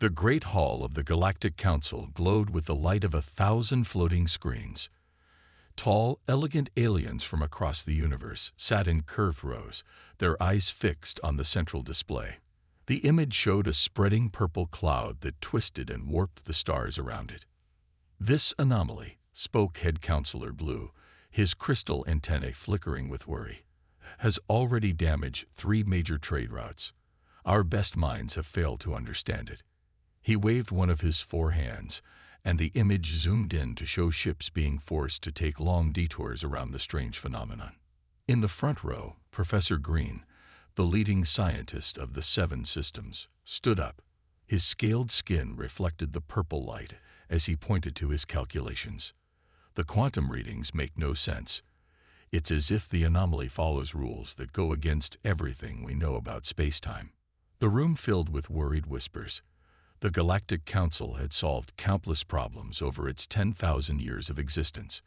The great hall of the Galactic Council glowed with the light of 1,000 floating screens. Tall, elegant aliens from across the universe sat in curved rows, their eyes fixed on the central display. The image showed a spreading purple cloud that twisted and warped the stars around it. "This anomaly," spoke Head Counselor Blue, his crystal antennae flickering with worry, "has already damaged 3 major trade routes. Our best minds have failed to understand it." He waved one of his 4 hands, and the image zoomed in to show ships being forced to take long detours around the strange phenomenon. In the front row, Professor Green, the leading scientist of the 7 systems, stood up. His scaled skin reflected the purple light as he pointed to his calculations. "The quantum readings make no sense. It's as if the anomaly follows rules that go against everything we know about space-time." The room filled with worried whispers. The Galactic Council had solved countless problems over its 10,000 years of existence.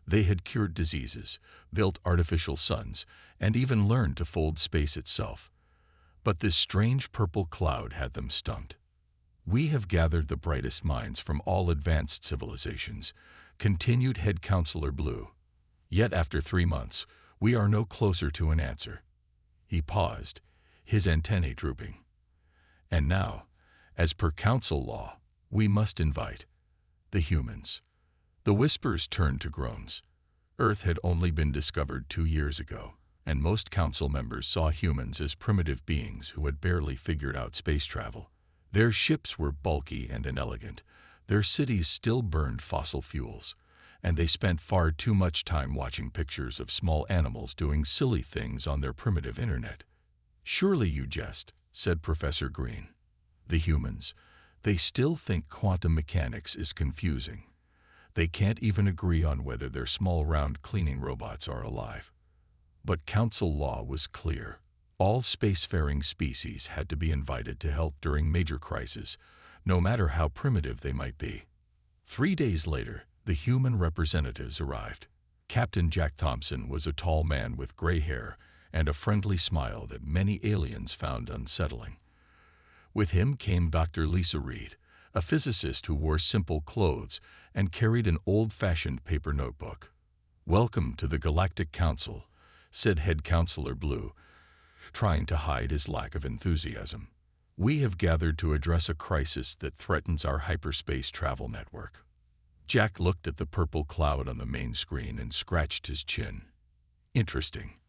They had cured diseases, built artificial suns, and even learned to fold space itself. But this strange purple cloud had them stumped. "We have gathered the brightest minds from all advanced civilizations," continued Head Counselor Blue. "Yet after 3 months, we are no closer to an answer." He paused, his antennae drooping. "And now, as per council law, we must invite the humans." The whispers turned to groans. Earth had only been discovered 2 years ago, and most council members saw humans as primitive beings who had barely figured out space travel. Their ships were bulky and inelegant, their cities still burned fossil fuels, and they spent far too much time watching pictures of small animals doing silly things on their primitive internet. "Surely you jest," said Professor Green. "The humans, they still think quantum mechanics is confusing. They can't even agree on whether their small round cleaning robots are alive." But council law was clear. All spacefaring species had to be invited to help during major crises, no matter how primitive they might be. 3 days later, the human representatives arrived. Captain Jack Thompson was a tall man with gray hair and a friendly smile that many aliens found unsettling. With him came Dr. Lisa Reed, a physicist who wore simple clothes and carried an old-fashioned paper notebook. "Welcome to the Galactic Council," said Head Counselor Blue, trying to hide his lack of enthusiasm. "We have gathered to address a crisis that threatens our hyperspace travel network." Jack looked at the purple cloud on the main screen and scratched his chin. "Interesting.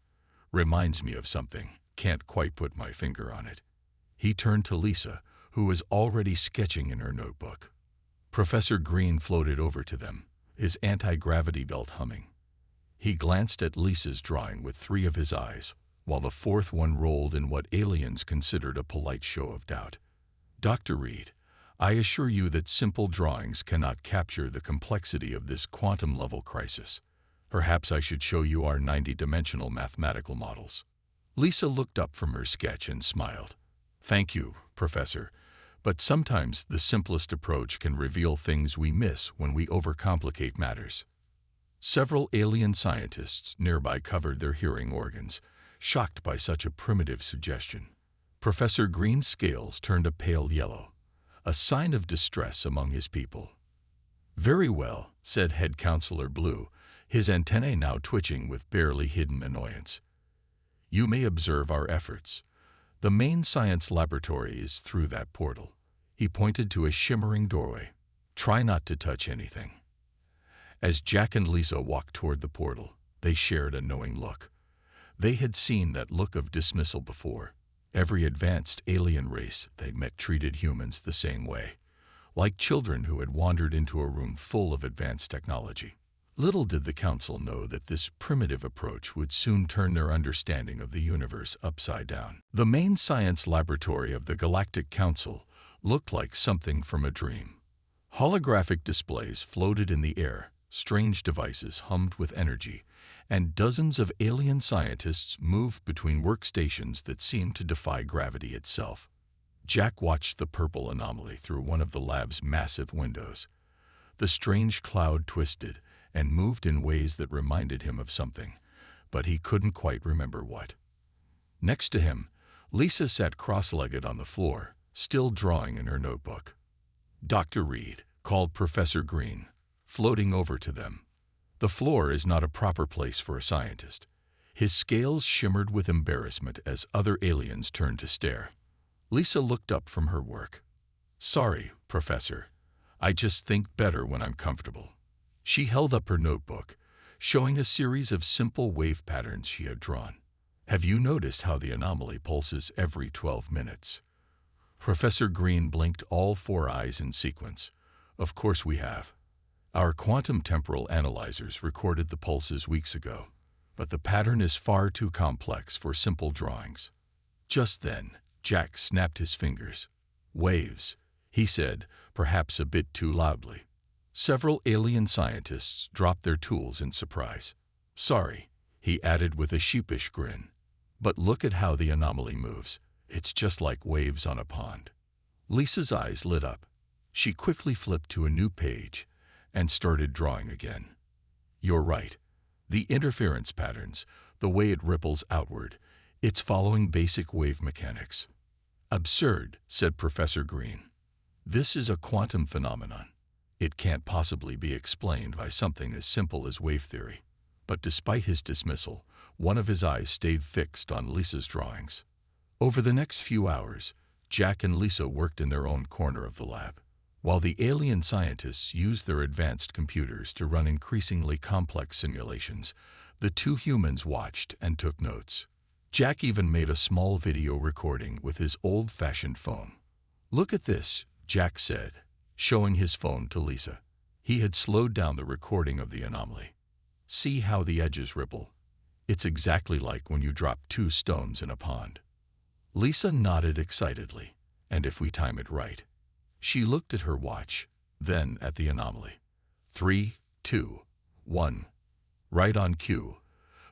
Reminds me of something. Can't quite put my finger on it." He turned to Lisa, who was already sketching in her notebook. Professor Green floated over to them, his anti-gravity belt humming. He glanced at Lisa's drawing with 3 of his eyes, while the 4th one rolled in what aliens considered a polite show of doubt. "Dr. Reed, I assure you that simple drawings cannot capture the complexity of this quantum-level crisis. Perhaps I should show you our 90-dimensional mathematical models." Lisa looked up from her sketch and smiled. "Thank you, Professor, but sometimes the simplest approach can reveal things we miss when we overcomplicate matters." Several alien scientists nearby covered their hearing organs, shocked by such a primitive suggestion. Professor Green's scales turned a pale yellow, a sign of distress among his people. "Very well," said Head Counselor Blue, his antennae now twitching with barely hidden annoyance. "You may observe our efforts. The main science laboratory is through that portal." He pointed to a shimmering doorway. "Try not to touch anything." As Jack and Lisa walked toward the portal, they shared a knowing look. They had seen that look of dismissal before. Every advanced alien race they met treated humans the same way, like children who had wandered into a room full of advanced technology. Little did the Council know that this primitive approach would soon turn their understanding of the universe upside down. The main science laboratory of the Galactic Council looked like something from a dream. Holographic displays floated in the air, strange devices hummed with energy, and dozens of alien scientists moved between workstations that seemed to defy gravity itself. Jack watched the purple anomaly through one of the lab's massive windows. The strange cloud twisted and moved in ways that reminded him of something, but he couldn't quite remember what. Next to him, Lisa sat cross-legged on the floor, still drawing in her notebook. Dr. Reed called Professor Green, floating over to them. The floor is not a proper place for a scientist. His scales shimmered with embarrassment as other aliens turned to stare. Lisa looked up from her work. "Sorry, Professor. I just think better when I'm comfortable." She held up her notebook, showing a series of simple wave patterns she had drawn. "Have you noticed how the anomaly pulses every 12 minutes? Professor Green blinked all 4 eyes in sequence. "Of course we have. Our quantum temporal analyzers recorded the pulses weeks ago, but the pattern is far too complex for simple drawings." Just then, Jack snapped his fingers. "Waves," he said, perhaps a bit too loudly. Several alien scientists dropped their tools in surprise. "Sorry," he added with a sheepish grin. "But look at how the anomaly moves. It's just like waves on a pond." Lisa's eyes lit up. She quickly flipped to a new page and started drawing again. "You're right. The interference patterns, the way it ripples outward, it's following basic wave mechanics." "Absurd," said Professor Green. "This is a quantum phenomenon. It can't possibly be explained by something as simple as wave theory." But despite his dismissal, one of his eyes stayed fixed on Lisa's drawings. Over the next few hours, Jack and Lisa worked in their own corner of the lab. While the alien scientists used their advanced computers to run increasingly complex simulations, the 2 humans watched and took notes. Jack even made a small video recording with his old-fashioned phone. "Look at this," Jack said, showing his phone to Lisa. He had slowed down the recording of the anomaly. "See how the edges ripple? It's exactly like when you drop 2 stones in a pond." Lisa nodded excitedly. "And if we time it right." She looked at her watch, then at the anomaly. 3, 2, 1. Right on cue.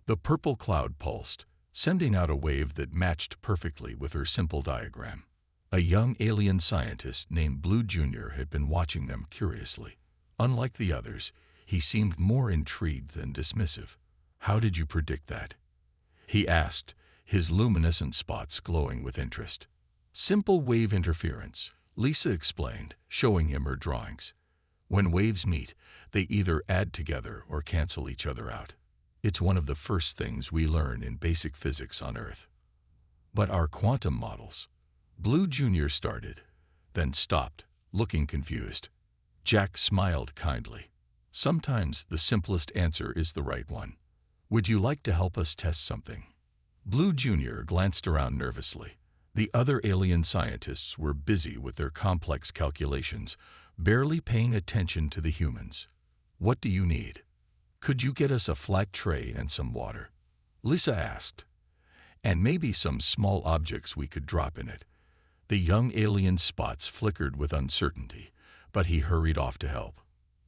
The purple cloud pulsed, sending out a wave that matched perfectly with her simple diagram. A young alien scientist named Blue Jr. had been watching them curiously. Unlike the others, he seemed more intrigued than dismissive. "How did you predict that?" he asked, his luminescent spots glowing with interest. "Simple wave interference," Lisa explained, showing him her drawings. "When waves meet, they either add together or cancel each other out. It's one of the first things we learn in basic physics on Earth." "But our quantum models," Blue Jr. started, then stopped, looking confused. Jack smiled kindly. "Sometimes the simplest answer is the right one. Would you like to help us test something?" Blue Jr. glanced around nervously. The other alien scientists were busy with their complex calculations, barely paying attention to the humans. "What do you need?" "Could you get us a flat tray and some water?" Lisa asked. "And maybe some small objects we could drop in it." The young alien's spots flickered with uncertainty, but he hurried off to help.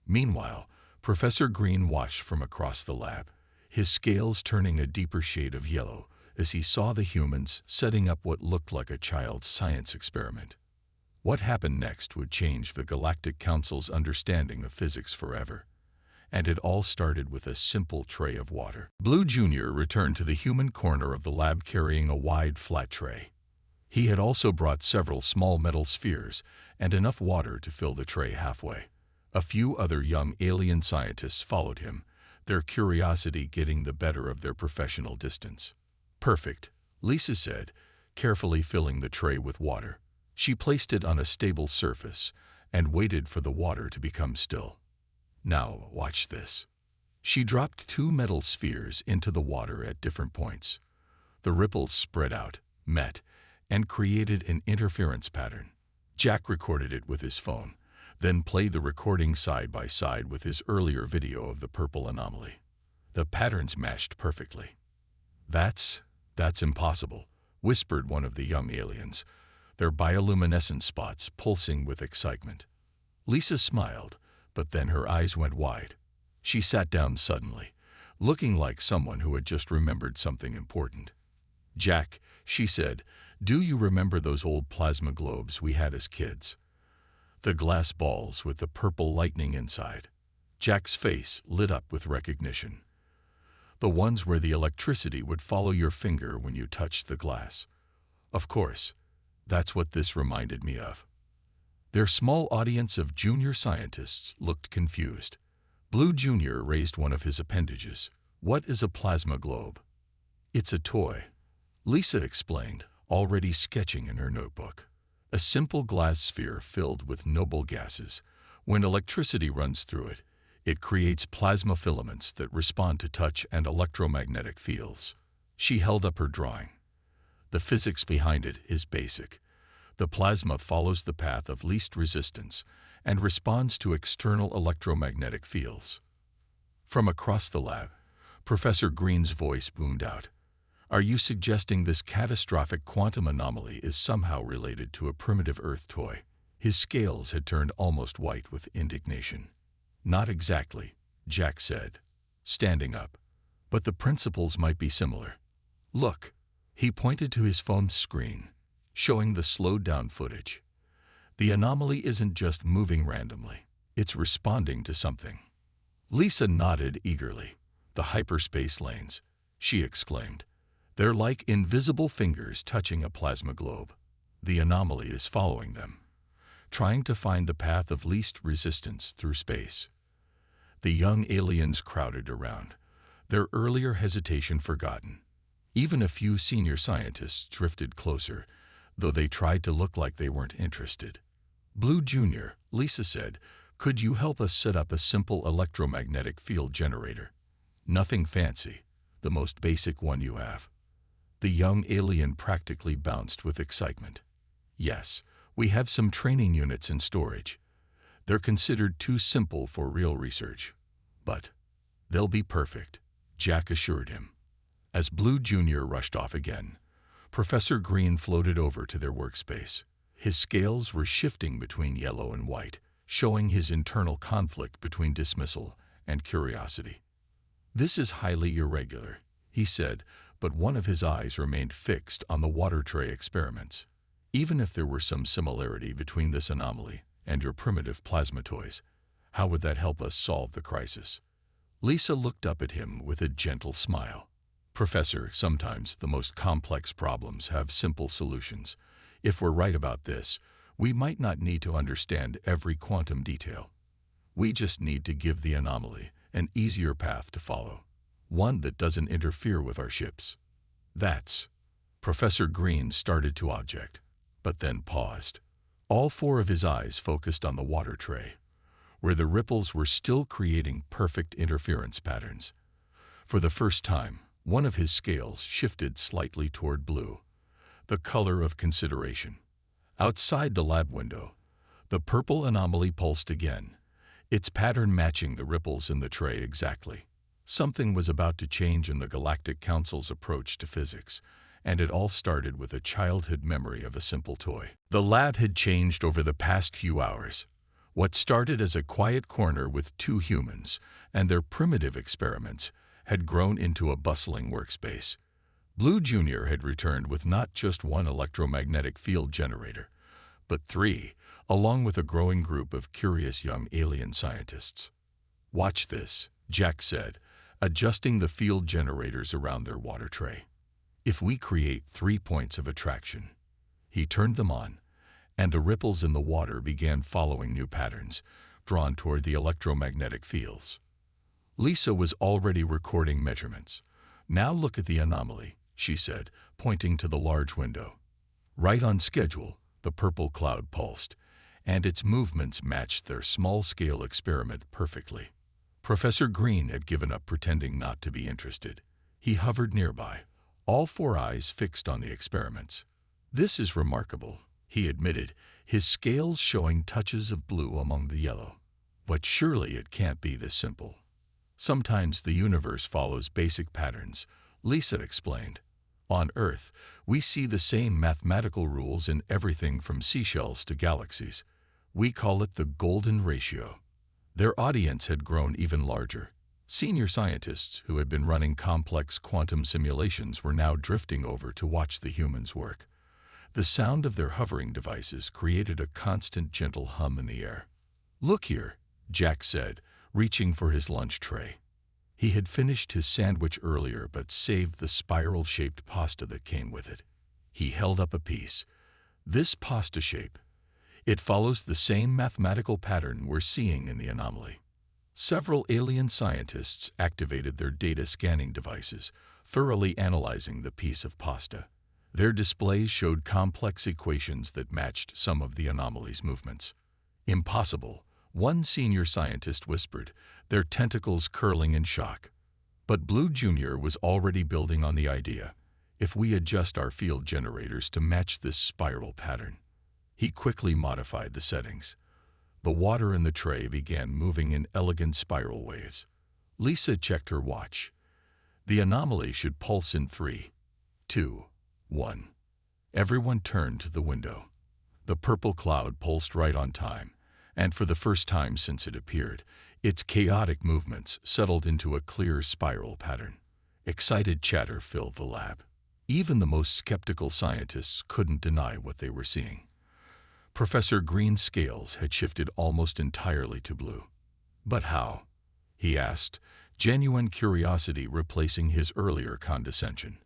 Meanwhile, Professor Green watched from across the lab, his scales turning a deeper shade of yellow as he saw the humans setting up what looked like a child's science experiment. What happened next would change the Galactic Council's understanding of physics forever. And it all started with a simple tray of water. Blue Jr. returned to the human corner of the lab carrying a wide, flat tray. He had also brought several small metal spheres and enough water to fill the tray halfway. A few other young alien scientists followed him, their curiosity getting the better of their professional distance. "Perfect," Lisa said, carefully filling the tray with water. She placed it on a stable surface and waited for the water to become still. "Now, watch this." She dropped 2 metal spheres into the water at different points. The ripples spread out, met, and created an interference pattern. Jack recorded it with his phone, then played the recording side by side with his earlier video of the purple anomaly. The patterns matched perfectly. That's impossible," whispered one of the young aliens, their bioluminescent spots pulsing with excitement. Lisa smiled, but then her eyes went wide. She sat down suddenly, looking like someone who had just remembered something important. "Jack," she said, "do you remember those old plasma globes we had as kids? The glass balls with the purple lightning inside." Jack's face lit up with recognition. "The ones where the electricity would follow your finger when you touched the glass." "Of course. That's what this reminded me of. Their small audience of junior scientists looked confused. Blue Jr. raised one of his appendages. What is a plasma globe? It's a toy, Lisa explained, already sketching in her notebook. A simple glass sphere filled with noble gases. When electricity runs through it, it creates plasma filaments that respond to touch and electromagnetic fields. She held up her drawing. The physics behind it is basic. The plasma follows the path of least resistance and responds to external electromagnetic fields. From across the lab, Professor Green's voice boomed out. Are you suggesting this catastrophic quantum anomaly is somehow related to a primitive Earth toy? His scales had turned almost white with indignation. Not exactly, Jack said, standing up. But the principles might be similar. Look, he pointed to his phone screen, showing the slowed-down footage. The anomaly isn't just moving randomly. It's responding to something. Lisa nodded eagerly. The hyperspace lanes, she exclaimed. They're like invisible fingers touching a plasma globe. The anomaly is following them, trying to find the path of least resistance through space. The young aliens crowded around, their earlier hesitation forgotten. Even a few senior scientists drifted closer, though they tried to look like they weren't interested. Blue Jr., Lisa said, could you help us set up a simple electromagnetic field generator? Nothing fancy, the most basic one you have. The young alien practically bounced with excitement. Yes, we have some training units in storage. They're considered too simple for real research. But they'll be perfect, Jack assured him. As Blue Jr. rushed off again, Professor Green floated over to their workspace. His scales were shifting between yellow and white, showing his internal conflict between dismissal and curiosity. This is highly irregular, he said, but one of his eyes remained fixed on the water tray experiments. Even if there were some similarity between this anomaly and your primitive plasma toys, how would that help us solve the crisis? Lisa looked up at him with a gentle smile. Professor, sometimes the most complex problems have simple solutions. If we're right about this, we might not need to understand every quantum detail. We just need to give the anomaly an easier path to follow, one that doesn't interfere with our ships. That's... Professor Green started to object, but then paused. All four of his eyes focused on the water tray, where the ripples were still creating perfect interference patterns. For the first time, one of his scales shifted slightly toward blue, the color of consideration. Outside the lab window, the purple anomaly pulsed again, its pattern matching the ripples in the tray exactly. Something was about to change in the Galactic Council's approach to physics, and it all started with a childhood memory of a simple toy. The lab had changed over the past few hours. What started as a quiet corner with two humans and their primitive experiments had grown into a bustling workspace. Blue Jr. had returned with not just one electromagnetic field generator, but three, along with a growing group of curious young alien scientists. Watch this, Jack said, adjusting the field generators around their water tray. If we create 3 points of attraction. He turned them on, and the ripples in the water began following new patterns, drawn toward the electromagnetic fields. Lisa was already recording measurements. Now look at the anomaly, she said, pointing to the large window. Right on schedule, the purple cloud pulsed, and its movements matched their small-scale experiment perfectly. Professor Green had given up pretending not to be interested. He hovered nearby, all four eyes fixed on the experiments. This is remarkable, he admitted, his scales showing touches of blue among the yellow. But surely it can't be this simple. Sometimes the universe follows basic patterns, Lisa explained. On Earth, we see the same mathematical rules in everything from seashells to galaxies. We call it the golden ratio. Their audience had grown even larger. Senior scientists who had been running complex quantum simulations were now drifting over to watch the humans work. The sound of their hovering devices created a constant gentle hum in the air. Look here, Jack said, reaching for his lunch tray. He had finished his sandwich earlier but saved the spiral-shaped pasta that came with it. He held up a piece. This pasta shape, it follows the same mathematical pattern we're seeing in the anomaly. Several alien scientists activated their data scanning devices, thoroughly analyzing the piece of pasta. Their displays showed complex equations that matched some of the anomaly's movements. "Impossible," one senior scientist whispered, their tentacles curling in shock. But Blue Jr. was already building on the idea. If we adjust our field generators to match this spiral pattern. He quickly modified the settings. The water in the tray began moving in elegant spiral waves. Lisa checked her watch. The anomaly should pulse in 3, 2, 1. Everyone turned to the window. The purple cloud pulsed right on time, and for the first time since it appeared, its chaotic movements settled into a clear spiral pattern. Excited chatter filled the lab. Even the most skeptical scientists couldn't deny what they were seeing. Professor Green's scales had shifted almost entirely to blue. "But how?" he asked, genuine curiosity replacing his earlier condescension.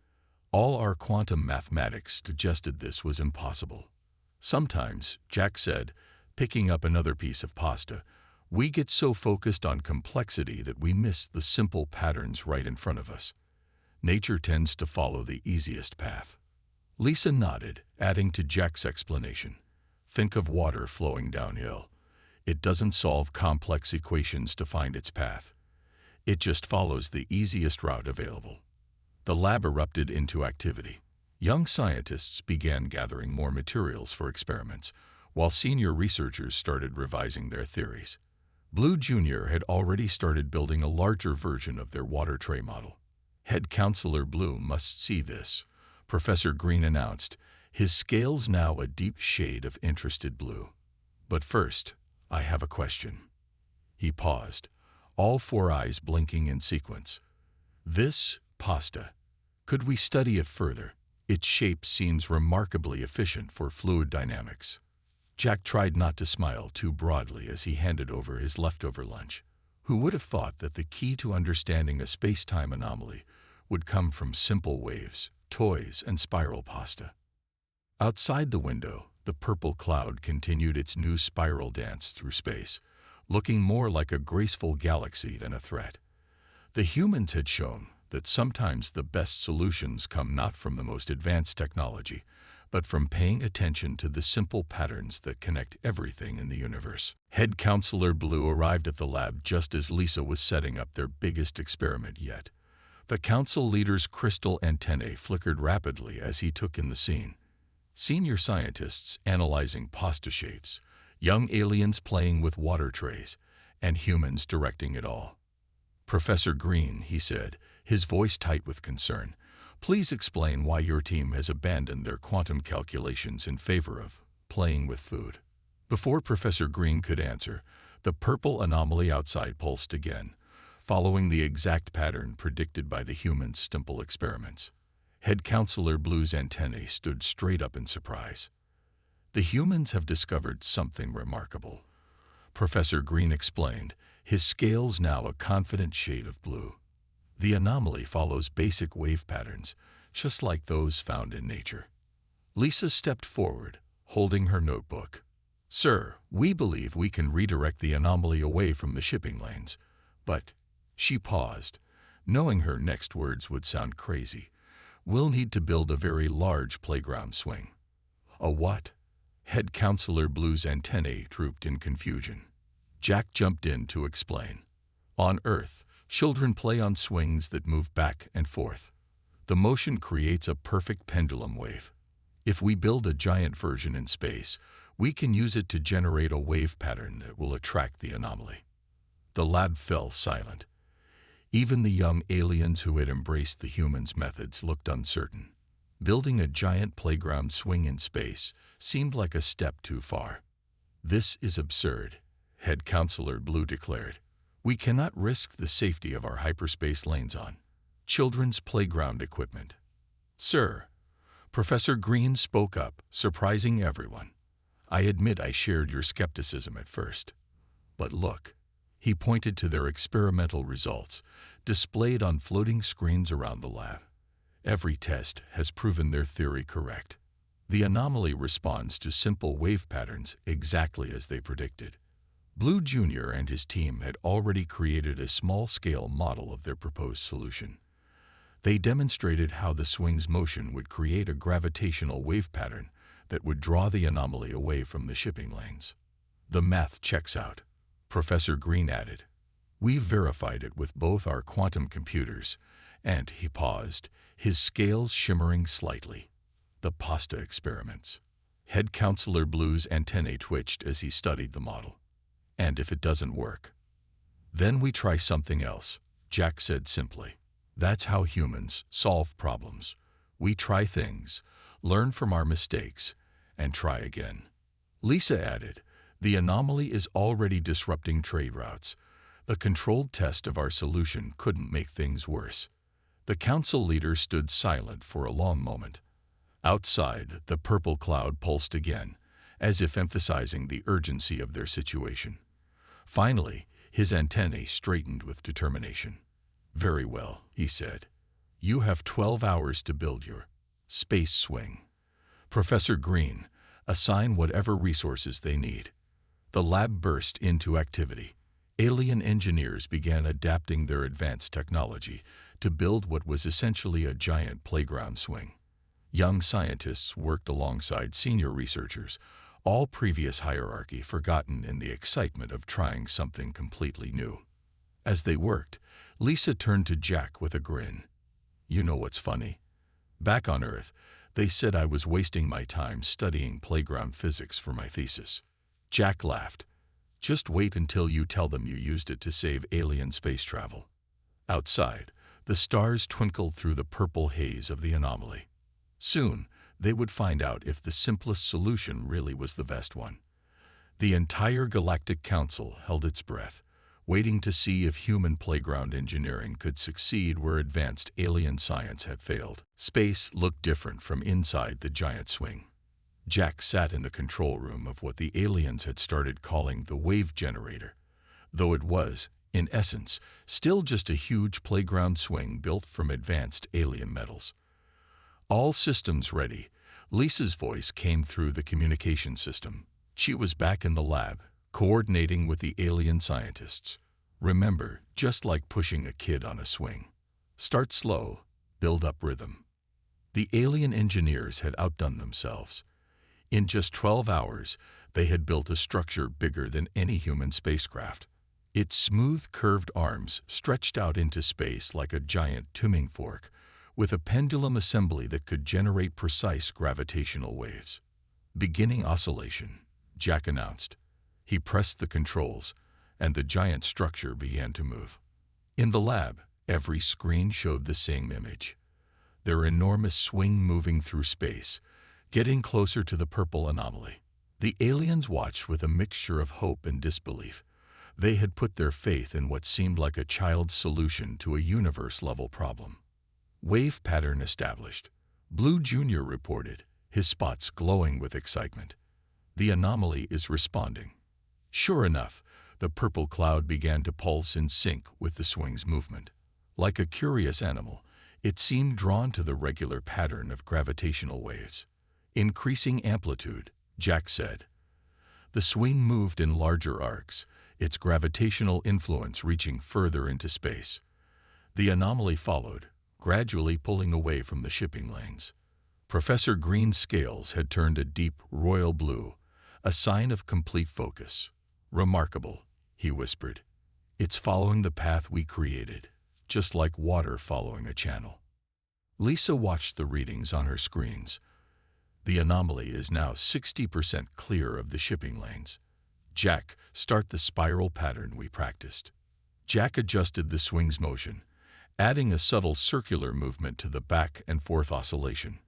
"All our quantum mathematics suggested this was impossible." "Sometimes," Jack said, picking up another piece of pasta, "we get so focused on complexity that we miss the simple patterns right in front of us. Nature tends to follow the easiest path." Lisa nodded, adding to Jack's explanation. "Think of water flowing downhill. It doesn't solve complex equations to find its path. It just follows the easiest route available." The lab erupted into activity. Young scientists began gathering more materials for experiments, while senior researchers started revising their theories. Blue Jr. had already started building a larger version of their water tray model. "Head Counselor Blue must see this," Professor Green announced, his scales now a deep shade of interested blue. "But first, I have a question." He paused, all 4 eyes blinking in sequence. "This pasta, could we study it further? Its shape seems remarkably efficient for fluid dynamics." Jack tried not to smile too broadly as he handed over his leftover lunch. Who would have thought that the key to understanding a space-time anomaly would come from simple waves, toys, and spiral pasta? Outside the window, the purple cloud continued its new spiral dance through space, looking more like a graceful galaxy than a threat. The humans had shown that sometimes the best solutions come not from the most advanced technology, but from paying attention to the simple patterns that connect everything in the universe. Head Counselor Blue arrived at the lab just as Lisa was setting up their biggest experiment yet. The council leader's crystal antennae flickered rapidly as he took in the scene. Senior scientists analyzing pasta shapes, young aliens playing with water trays, and humans directing it all. "Professor Green," he said, his voice tight with concern, "please explain why your team has abandoned their quantum calculations in favor of playing with food." Before Professor Green could answer, the purple anomaly outside pulsed again, following the exact pattern predicted by the human Stimple experiments. Head Counselor Blue's antennae stood straight up in surprise. "The humans have discovered something remarkable," Professor Green explained, his scales now a confident shade of blue. "The anomaly follows basic wave patterns, just like those found in nature." Lisa stepped forward, holding her notebook. "Sir, we believe we can redirect the anomaly away from the shipping lanes, but..." She paused, knowing her next words would sound crazy. "We'll need to build a very large playground swing." "A what?" Head Counselor Blue's antennae drooped in confusion. Jack jumped in to explain. "On Earth, children play on swings that move back and forth. The motion creates a perfect pendulum wave. If we build a giant version in space, we can use it to generate a wave pattern that will attract the anomaly." The lab fell silent. Even the young aliens who had embraced the humans' methods looked uncertain. Building a giant playground swing in space seemed like a step too far. "This is absurd," Head Counselor Blue declared. "We cannot risk the safety of our hyperspace lanes on children's playground equipment." "Sir," Professor Green spoke up, surprising everyone. "I admit I shared your skepticism at first. But look." He pointed to their experimental results, displayed on floating screens around the lab. "Every test has proven their theory correct. The anomaly responds to simple wave patterns exactly as they predicted. Blue Jr. and his team had already created a small-scale model of their proposed solution. They demonstrated how the swing's motion would create a gravitational wave pattern that would draw the anomaly away from the shipping lanes. The math checks out, Professor Green added. We've verified it with both our quantum computers, and he paused, his scales shimmering slightly. The pasta experiments. Head Counselor Blue's antennae twitched as he studied the model. And if it doesn't work? Then we try something else, Jack said simply. That's how humans solve problems. We try things, learn from our mistakes, and try again. Lisa added, the anomaly is already disrupting trade routes. A controlled test of our solution couldn't make things worse. The council leader stood silent for a long moment. Outside, the purple cloud pulsed again, as if emphasizing the urgency of their situation. Finally, his antennae straightened with determination. Very well, he said. You have 12 hours to build your space swing. Professor Green, assign whatever resources they need. The lab burst into activity. Alien engineers began adapting their advanced technology to build what was essentially a giant playground swing. Young scientists worked alongside senior researchers, all previous hierarchy forgotten in the excitement of trying something completely new. As they worked, Lisa turned to Jack with a grin. You know what's funny? Back on Earth, they said I was wasting my time studying playground physics for my thesis. Jack laughed. Just wait until you tell them you used it to save alien space travel. Outside, the stars twinkled through the purple haze of the anomaly. Soon, they would find out if the simplest solution really was the best one. The entire Galactic Council held its breath, waiting to see if human playground engineering could succeed where advanced alien science had failed. Space looked different from inside the giant swing. Jack sat in the control room of what the aliens had started calling the wave generator, though it was, in essence, still just a huge playground swing built from advanced alien metals. All systems ready, Lisa's voice came through the communication system. She was back in the lab, coordinating with the alien scientists. Remember, just like pushing a kid on a swing. Start slow, build up rhythm. The alien engineers had outdone themselves. In just 12 hours, they had built a structure bigger than any human spacecraft. Its smooth, curved arms stretched out into space like a giant tuning fork, with a pendulum assembly that could generate precise gravitational waves. Beginning oscillation, Jack announced. He pressed the controls, and the giant structure began to move. In the lab, every screen showed the same image. Their enormous swing moving through space, getting closer to the purple anomaly. The aliens watched with a mixture of hope and disbelief. They had put their faith in what seemed like a child's solution to a universe-level problem. Wave pattern established. Blue Jr. reported, his spots glowing with excitement. The anomaly is responding. Sure enough, the purple cloud began to pulse in sync with the swing's movement. Like a curious animal, it seemed drawn to the regular pattern of gravitational waves. Increasing amplitude, Jack said. The swing moved in larger arcs, its gravitational influence reaching further into space. The anomaly followed, gradually pulling away from the shipping lanes. Professor Green's scales had turned a deep royal blue, a sign of complete focus. Remarkable, he whispered. It's following the path we created, just like water following a channel. Lisa watched the readings on her screens. The anomaly is now 60% clear of the shipping lanes. Jack, start the spiral pattern we practiced. Jack adjusted the swing's motion, adding a subtle circular movement to the back and forth oscillation.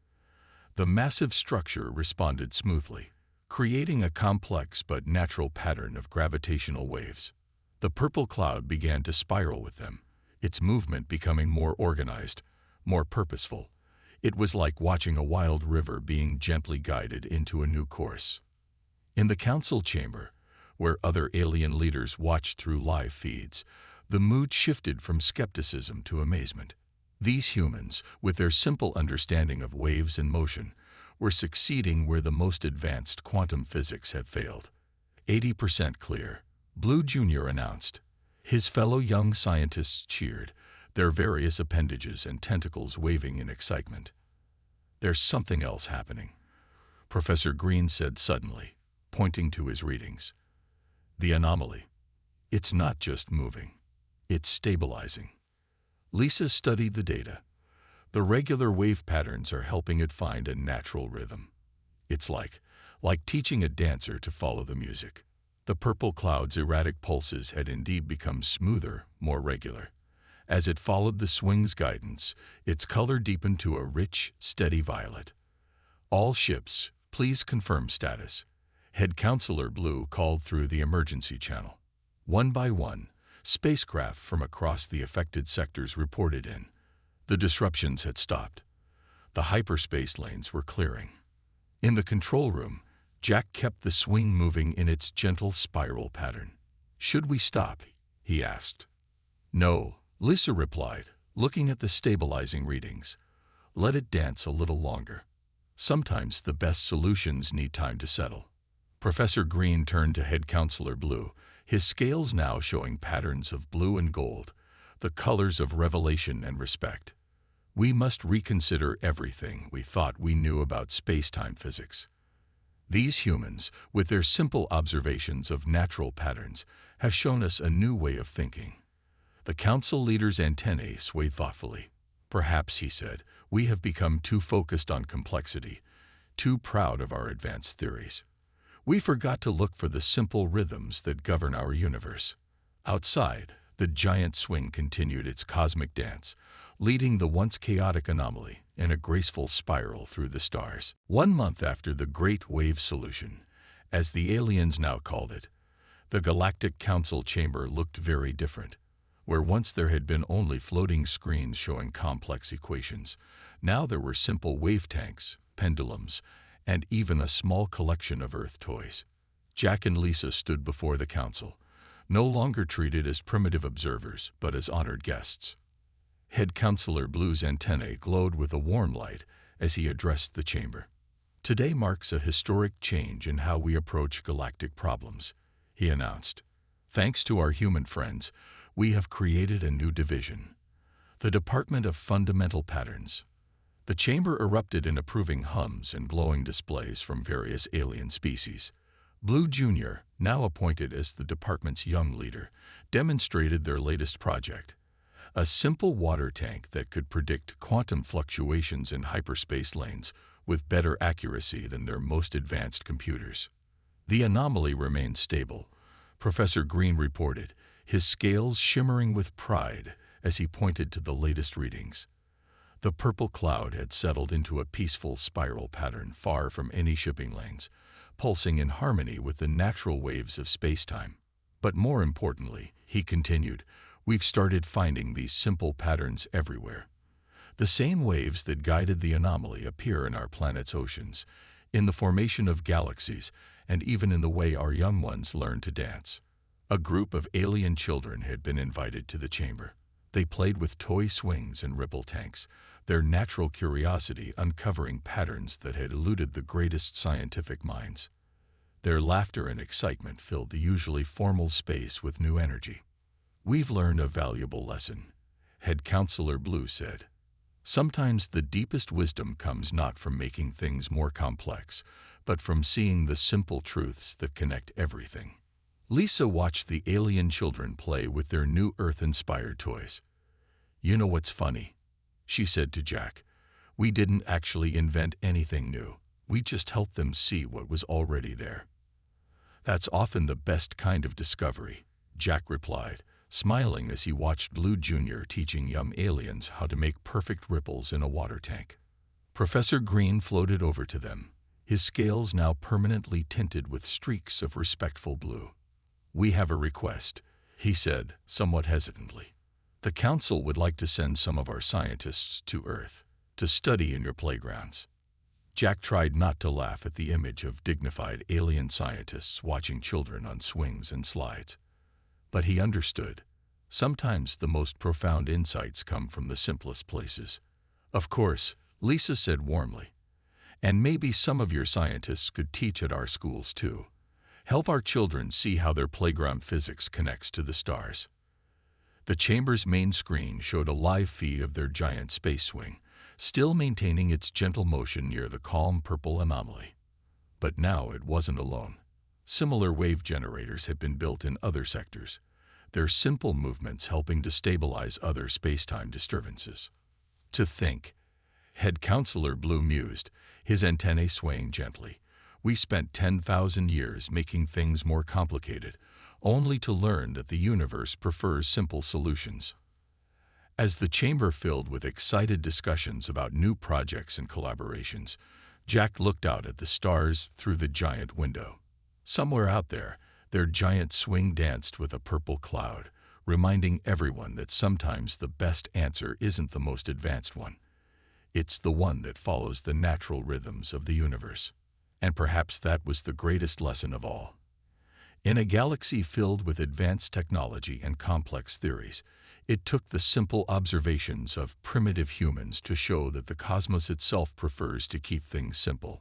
The massive structure responded smoothly, creating a complex but natural pattern of gravitational waves. The purple cloud began to spiral with them, its movement becoming more organized, more purposeful. It was like watching a wild river being gently guided into a new course. In the council chamber, where other alien leaders watched through live feeds, the mood shifted from skepticism to amazement. These humans, with their simple understanding of waves and motion, We're succeeding where the most advanced quantum physics had failed. 80% clear, Blue Jr. announced. His fellow young scientists cheered, their various appendages and tentacles waving in excitement. There's something else happening, Professor Green said suddenly, pointing to his readings. The anomaly. It's not just moving. It's stabilizing. Lisa studied the data. The regular wave patterns are helping it find a natural rhythm. It's like teaching a dancer to follow the music. The purple cloud's erratic pulses had indeed become smoother, more regular. As it followed the swing's guidance, its color deepened to a rich, steady violet. All ships, please confirm status. Head Counselor Blue called through the emergency channel. One by one, spacecraft from across the affected sectors reported in. The disruptions had stopped. The hyperspace lanes were clearing. In the control room, Jack kept the swing moving in its gentle spiral pattern. Should we stop? He asked. No, Lisa replied, looking at the stabilizing readings. Let it dance a little longer. Sometimes the best solutions need time to settle. Professor Green turned to Head Counselor Blue, his scales now showing patterns of blue and gold, the colors of revelation and respect. We must reconsider everything we thought we knew about space-time physics. These humans, with their simple observations of natural patterns, have shown us a new way of thinking. The council leader's antennae swayed thoughtfully. Perhaps, he said, we have become too focused on complexity, too proud of our advanced theories. We forgot to look for the simple rhythms that govern our universe. Outside, the giant swing continued its cosmic dance, leading the once chaotic anomaly in a graceful spiral through the stars. 1 month after the Great Wave Solution, as the aliens now called it, the Galactic Council chamber looked very different. Where once there had been only floating screens showing complex equations, now there were simple wave tanks, pendulums, and even a small collection of Earth toys. Jack and Lisa stood before the council, no longer treated as primitive observers, but as honored guests. Head Counselor Blue's antennae glowed with a warm light as he addressed the chamber. Today marks a historic change in how we approach galactic problems, he announced. Thanks to our human friends, we have created a new division, the Department of Fundamental Patterns. The chamber erupted in approving hums and glowing displays from various alien species. Blue Jr., now appointed as the department's young leader, demonstrated their latest project, a simple water tank that could predict quantum fluctuations in hyperspace lanes with better accuracy than their most advanced computers. The anomaly remained stable, Professor Green reported, his scales shimmering with pride as he pointed to the latest readings. The purple cloud had settled into a peaceful spiral pattern far from any shipping lanes, pulsing in harmony with the natural waves of space-time. But more importantly, he continued, we've started finding these simple patterns everywhere. The same waves that guided the anomaly appear in our planet's oceans, in the formation of galaxies, and even in the way our young ones learn to dance. A group of alien children had been invited to the chamber. They played with toy swings and ripple tanks, their natural curiosity uncovering patterns that had eluded the greatest scientific minds. Their laughter and excitement filled the usually formal space with new energy. We've learned a valuable lesson, Head Counselor Blue said. Sometimes the deepest wisdom comes not from making things more complex, but from seeing the simple truths that connect everything. Lisa watched the alien children play with their new Earth-inspired toys. You know what's funny? She said to Jack. We didn't actually invent anything new. We just helped them see what was already there. That's often the best kind of discovery, Jack replied, smiling as he watched Blue Jr. teaching young aliens how to make perfect ripples in a water tank. Professor Green floated over to them, his scales now permanently tinted with streaks of respectful blue. We have a request, he said, somewhat hesitantly. The Council would like to send some of our scientists to Earth to study in your playgrounds. Jack tried not to laugh at the image of dignified alien scientists watching children on swings and slides. But he understood. Sometimes the most profound insights come from the simplest places. Of course, Lisa said warmly. And maybe some of your scientists could teach at our schools too. Help our children see how their playground physics connects to the stars. The chamber's main screen showed a live feed of their giant space swing, still maintaining its gentle motion near the calm purple anomaly. But now it wasn't alone. Similar wave generators had been built in other sectors, their simple movements helping to stabilize other space-time disturbances. To think, Head Counselor Blue mused, his antennae swaying gently. We spent 10,000 years making things more complicated, only to learn that the universe prefers simple solutions. As the chamber filled with excited discussions about new projects and collaborations, Jack looked out at the stars through the giant window. Somewhere out there, their giant swing danced with a purple cloud, reminding everyone that sometimes the best answer isn't the most advanced one. It's the one that follows the natural rhythms of the universe. And perhaps that was the greatest lesson of all. In a galaxy filled with advanced technology and complex theories, it took the simple observations of primitive humans to show that the cosmos itself prefers to keep things simple.